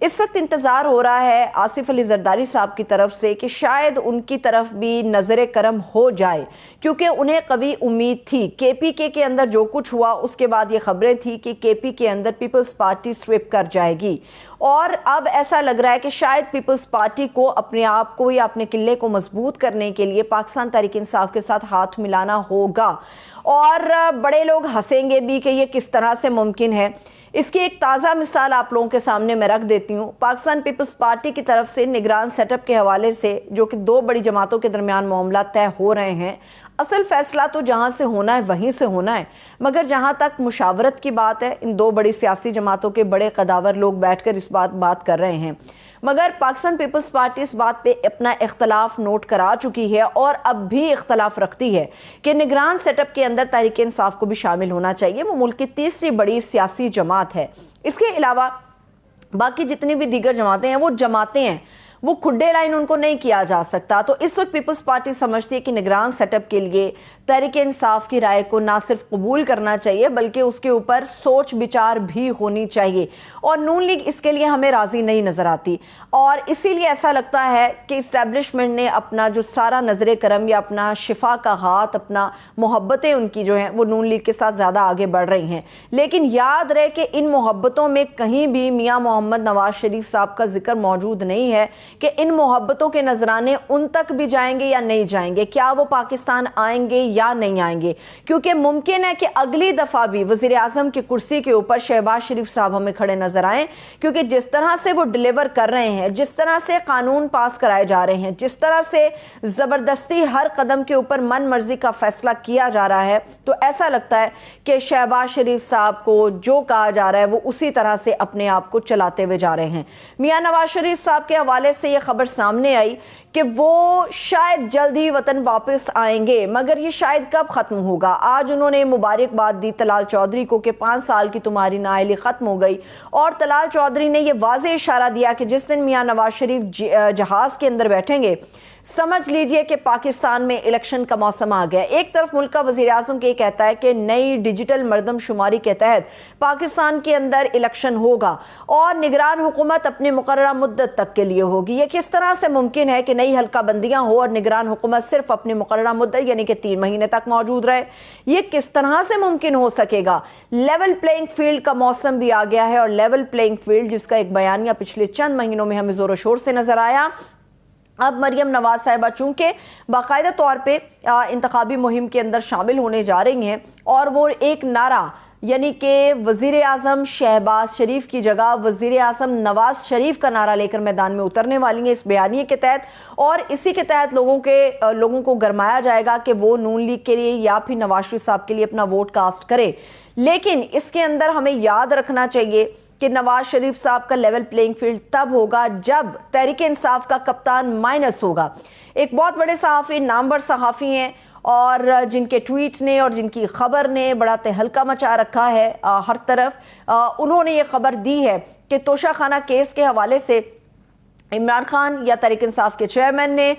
اس وقت انتظار ہو رہا ہے آصف علی زرداری صاحب کی طرف سے کہ شاید ان کی طرف بھی نظر کرم ہو جائے، کیونکہ انہیں قوی امید تھی۔ کے پی کے اندر جو کچھ ہوا اس کے بعد یہ خبریں تھی کہ کے پی کے اندر پیپلز پارٹی سویپ کر جائے گی، اور اب ایسا لگ رہا ہے کہ شاید پیپلز پارٹی کو اپنے آپ کو یا اپنے قلعے کو مضبوط کرنے کے لیے پاکستان تحریک انصاف کے ساتھ ہاتھ ملانا ہوگا، اور بڑے لوگ ہنسیں گے بھی کہ یہ کس طرح سے ممکن ہے۔ اس کی ایک تازہ مثال آپ لوگوں کے سامنے میں رکھ دیتی ہوں۔ پاکستان پیپلز پارٹی کی طرف سے نگران سیٹ اپ کے حوالے سے جو کہ دو بڑی جماعتوں کے درمیان معاملات طے ہو رہے ہیں، اصل فیصلہ تو جہاں سے ہونا ہے وہیں سے ہونا ہے، مگر جہاں تک مشاورت کی بات ہے ان دو بڑی سیاسی جماعتوں کے بڑے قداور لوگ بیٹھ کر اس بات کر رہے ہیں، مگر پاکستان پیپلز پارٹی اس بات پہ اپنا اختلاف نوٹ کرا چکی ہے اور اب بھی اختلاف رکھتی ہے کہ نگران سیٹ اپ کے اندر تحریک انصاف کو بھی شامل ہونا چاہیے۔ وہ ملک کی تیسری بڑی سیاسی جماعت ہے۔ اس کے علاوہ باقی جتنی بھی دیگر جماعتیں ہیں وہ جماعتیں ہیں، وہ کھڈے لائن ان کو نہیں کیا جا سکتا۔ تو اس وقت پیپلز پارٹی سمجھتی ہے کہ نگران سیٹ اپ کے لیے تحریک انصاف کی رائے کو نہ صرف قبول کرنا چاہیے بلکہ اس کے اوپر سوچ بچار بھی ہونی چاہیے، اور نون لیگ اس کے لیے ہمیں راضی نہیں نظر آتی، اور اسی لیے ایسا لگتا ہے کہ اسٹیبلشمنٹ نے اپنا جو سارا نظر کرم یا اپنا شفا کا ہاتھ، اپنا محبتیں ان کی جو ہیں وہ نون لیگ کے ساتھ زیادہ آگے بڑھ رہی ہیں، لیکن یاد رہے کہ ان محبتوں میں کہیں بھی میاں محمد نواز شریف صاحب کا ذکر موجود نہیں ہے کہ ان محبتوں کے نذرانے ان تک بھی جائیں گے یا نہیں جائیں گے، کیا وہ پاکستان آئیں گے یا نہیں آئیں گے، کیونکہ ممکن ہے کہ اگلی دفعہ بھی وزیر اعظم کی کرسی کے اوپر شہباز شریف صاحب ہمیں کھڑے نظر آئیں، کیونکہ جس طرح سے وہ ڈیلیور کر رہے ہیں، جس طرح سے قانون پاس کرائے جا رہے ہیں، جس طرح سے زبردستی ہر قدم کے اوپر من مرضی کا فیصلہ کیا جا رہا ہے، تو ایسا لگتا ہے کہ شہباز شریف صاحب کو جو کہا جا رہا ہے وہ اسی طرح سے اپنے آپ کو چلاتے ہوئے جا رہے ہیں۔ میاں نواز شریف صاحب کے حوالے سے یہ خبر سامنے آئی کہ وہ شاید جلد ہی وطن واپس آئیں گے، مگر یہ شاید کب ختم ہوگا۔ آج انہوں نے مبارکباد دی طلال چودھری کو کہ 5 سال کی تمہاری نااہلی ختم ہو گئی، اور طلال چودھری نے یہ واضح اشارہ دیا کہ جس دن میاں نواز شریف جہاز کے اندر بیٹھیں گے سمجھ لیجئے کہ پاکستان میں الیکشن کا موسم آ گیا۔ ایک طرف ملک کا وزیر اعظم یہ کہتا ہے کہ نئی ڈیجیٹل مردم شماری کے تحت پاکستان کے اندر الیکشن ہوگا اور نگران حکومت اپنی مقررہ مدت تک کے لیے ہوگی۔ یہ کس طرح سے ممکن ہے کہ نئی حلقہ بندیاں ہو اور نگران حکومت صرف اپنی مقررہ مدت یعنی کہ 3 مہینے تک موجود رہے؟ یہ کس طرح سے ممکن ہو سکے گا؟ لیول پلینگ فیلڈ کا موسم بھی آ گیا ہے، اور لیول پلینگ فیلڈ جس کا ایک بیانیہ پچھلے چند مہینوں میں ہمیں زور و شور سے نظر آیا، اب مریم نواز صاحبہ چونکہ باقاعدہ طور پہ انتخابی مہم کے اندر شامل ہونے جا رہی ہیں، اور وہ ایک نعرہ یعنی کہ وزیر اعظم شہباز شریف کی جگہ وزیر اعظم نواز شریف کا نعرہ لے کر میدان میں اترنے والی ہیں اس بیانیے کے تحت، اور اسی کے تحت لوگوں کو گرمایا جائے گا کہ وہ نون لیگ کے لیے یا پھر نواز شریف صاحب کے لیے اپنا ووٹ کاسٹ کرے۔ لیکن اس کے اندر ہمیں یاد رکھنا چاہیے کہ نواز شریف صاحب کا لیول پلینگ فیلڈ تب ہوگا جب تحریک انصاف کا کپتان مائنس ہوگا۔ ایک بہت بڑے صحافی، نامور صحافی ہیں، اور جن کے ٹویٹ نے اور جن کی خبر نے بڑا تہلکہ مچا رکھا ہے ہر طرف، انہوں نے یہ خبر دی ہے کہ توشہ خانہ کیس کے حوالے سے عمران خان یا تحریک انصاف کے چیئرمین نے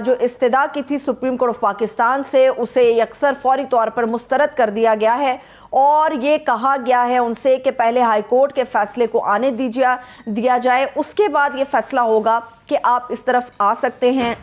جو استدعا کی تھی سپریم کورٹ آف پاکستان سے، اسے یکسر فوری طور پر مسترد کر دیا گیا ہے، اور یہ کہا گیا ہے ان سے کہ پہلے ہائی کورٹ کے فیصلے کو آنے دیا جائے، اس کے بعد یہ فیصلہ ہوگا کہ آپ اس طرف آ سکتے ہیں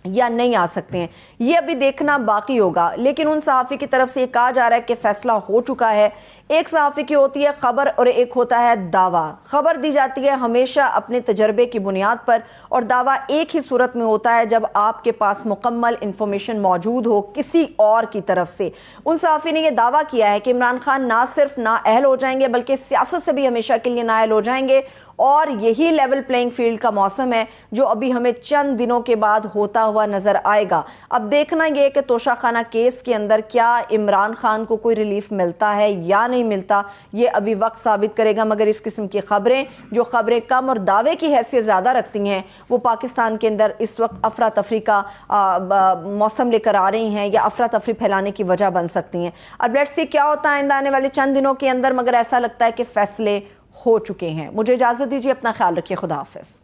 یا نہیں آ سکتے ہیں۔ یہ ابھی دیکھنا باقی ہوگا، لیکن ان صحافی کی طرف سے یہ کہا جا رہا ہے کہ فیصلہ ہو چکا ہے۔ ایک صحافی کی ہوتی ہے خبر اور ایک ہوتا ہے دعویٰ۔ خبر دی جاتی ہے ہمیشہ اپنے تجربے کی بنیاد پر، اور دعویٰ ایک ہی صورت میں ہوتا ہے جب آپ کے پاس مکمل انفارمیشن موجود ہو کسی اور کی طرف سے۔ ان صحافی نے یہ دعویٰ کیا ہے کہ عمران خان نہ صرف نااہل ہو جائیں گے بلکہ سیاست سے بھی ہمیشہ کے لیے نااہل ہو جائیں گے، اور یہی لیول پلینگ فیلڈ کا موسم ہے جو ابھی ہمیں چند دنوں کے بعد ہوتا ہوا نظر آئے گا۔ اب دیکھنا یہ کہ توشہ خانہ کیس کے اندر کیا عمران خان کو کوئی ریلیف ملتا ہے یا نہیں ملتا، یہ ابھی وقت ثابت کرے گا، مگر اس قسم کی جو خبریں کم اور دعوے کی حیثیت زیادہ رکھتی ہیں، وہ پاکستان کے اندر اس وقت افراتفری کا موسم لے کر آ رہی ہیں یا افراتفری پھیلانے کی وجہ بن سکتی ہیں۔ اب لیٹس سی کیا ہوتا ہے آئندہ آنے والے چند دنوں کے اندر، مگر ایسا لگتا ہے کہ فیصلے ہو چکے ہیں۔ مجھے اجازت دیجیے، اپنا خیال رکھیے، خدا حافظ۔